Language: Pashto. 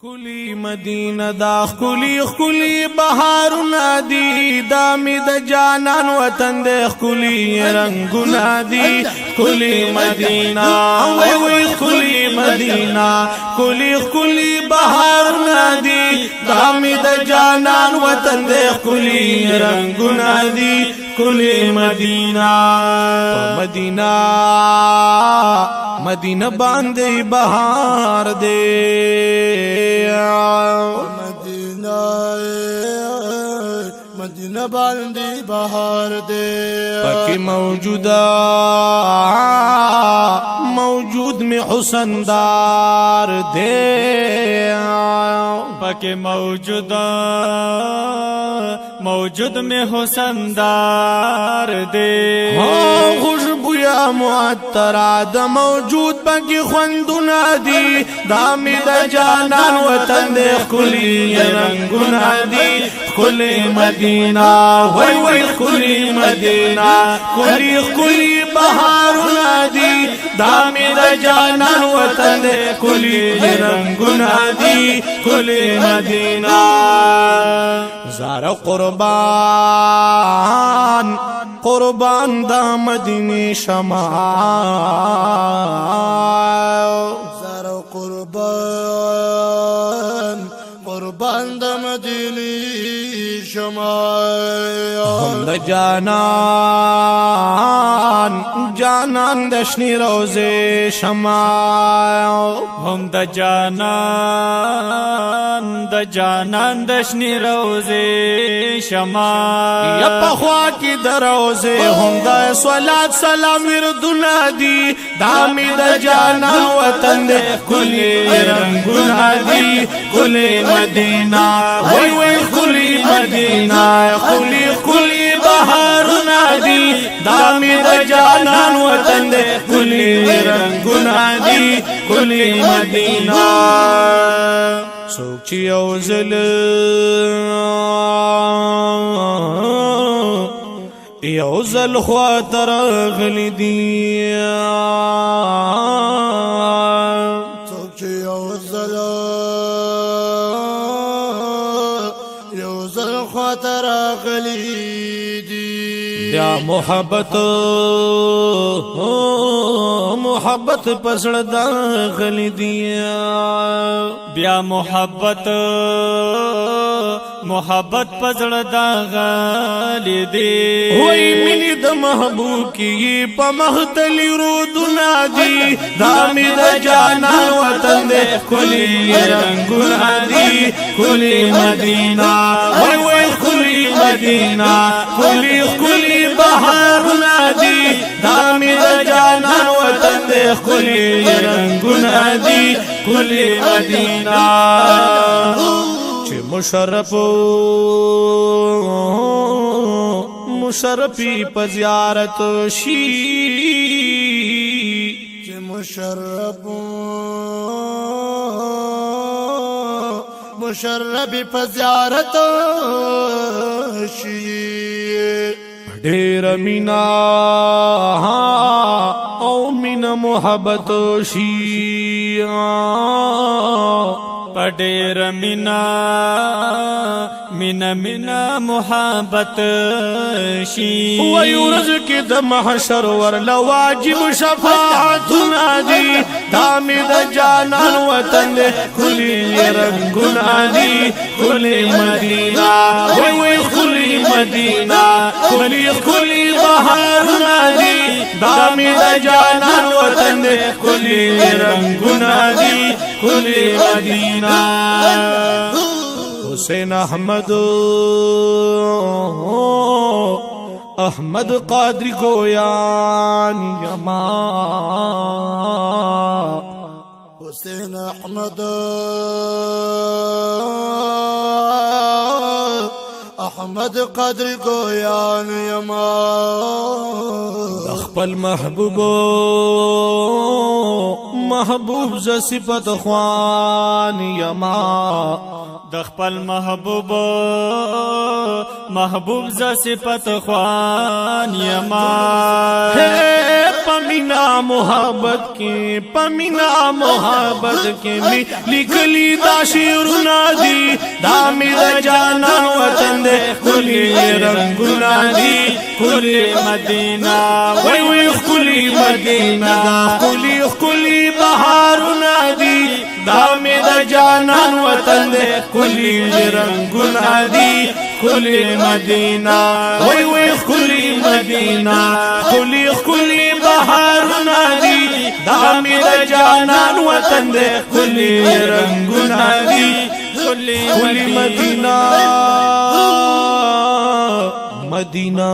کلی مدینه دا خکلی خکلی بهارونه دی دا می د جانان وطن دی خکلی رنگونه دی کلی مدینه وی وی خکلی مدینه کلی خکلی بهارونه دی دا می د جانان وطن دی خکلی رنگونه دی کلی مدینه مدینه مدینه باندې بهار دی مدینه باندې بهار دی پکې موجود می حسن دار دی پکې موجود می حسن دار دی خوشبو یا معطرہ د موجود پکې خوندونه دي دا می د جانان وطن دی ښکلي رنګونه دي ښکلي مدینه وای وای ښکلي مدینه ښکلي ښکلي بهارونه دي دا می د جانان وطن دی ښکلي رنګونه دي ښکلي مدینه زار قربان دا مدینی شمع زار قربان دا مدینی شمع هم دا جانان دشنی روزه شمع هم د جانان دشنی روزه شمع یا پخوا کی دروزه هم دا صلات سلام وردونه دی دامی دا جانان وطن دی کلی رنگونه دی کلی مدینه وی وی کلی مدینه کلی بهارونه دی دامی دا جانان وطن دی کلی رنگونه دی کلی مدینه سوک چی یوزل خواتر غلی دی سوک چی یوزل خواتر غلی دی یا محبت پسړ داخلي دی بیا محبت پسړ داخلي دی وای مینه د محبوب کی په مختلی رودونه دی دامي د جانان وطن دی کلی رنگونه دی کلی مدینه وای وای کلی مدینه کلی بهارونه دی دامي د جانان وطن دی کلی رنگونه دی کلی مدینه مشرفی په زیارت شي چې مشرفی په زیارت شي ډېر مینا او مینا محبت شي پډېر مینا محبت شي وای ورځ کې د محشر ورله واجب شفاعت نادي دامي د جانان وطن کلی رنگونه دي کلی مدینه وای وای کلی مدینه کلی بهارونه دي دامي د جانان وطن کلی رنگونه دي کلی مدینه حسین احمد قادری گویان یما حسین احمد احمد قدر گویان یما خپل محبوب ز صفت خوان یما د خپل محبوب ز صفت خوان یما پمینا محبت کې می لیکلی دا شعرونه دي دا می د جانان وطن دې کلی رنگونه دي کلی مدینہ وای وای کلی مدینہ کلی بهارونه دي دا می د جانان وطن دې کلی رنگونه دي کلی مدینہ وای وای کلی مدینہ کلی بهارونه دي دا می د جانان وطن دې کلی رنگونه دي کلی مدینہ مدینہ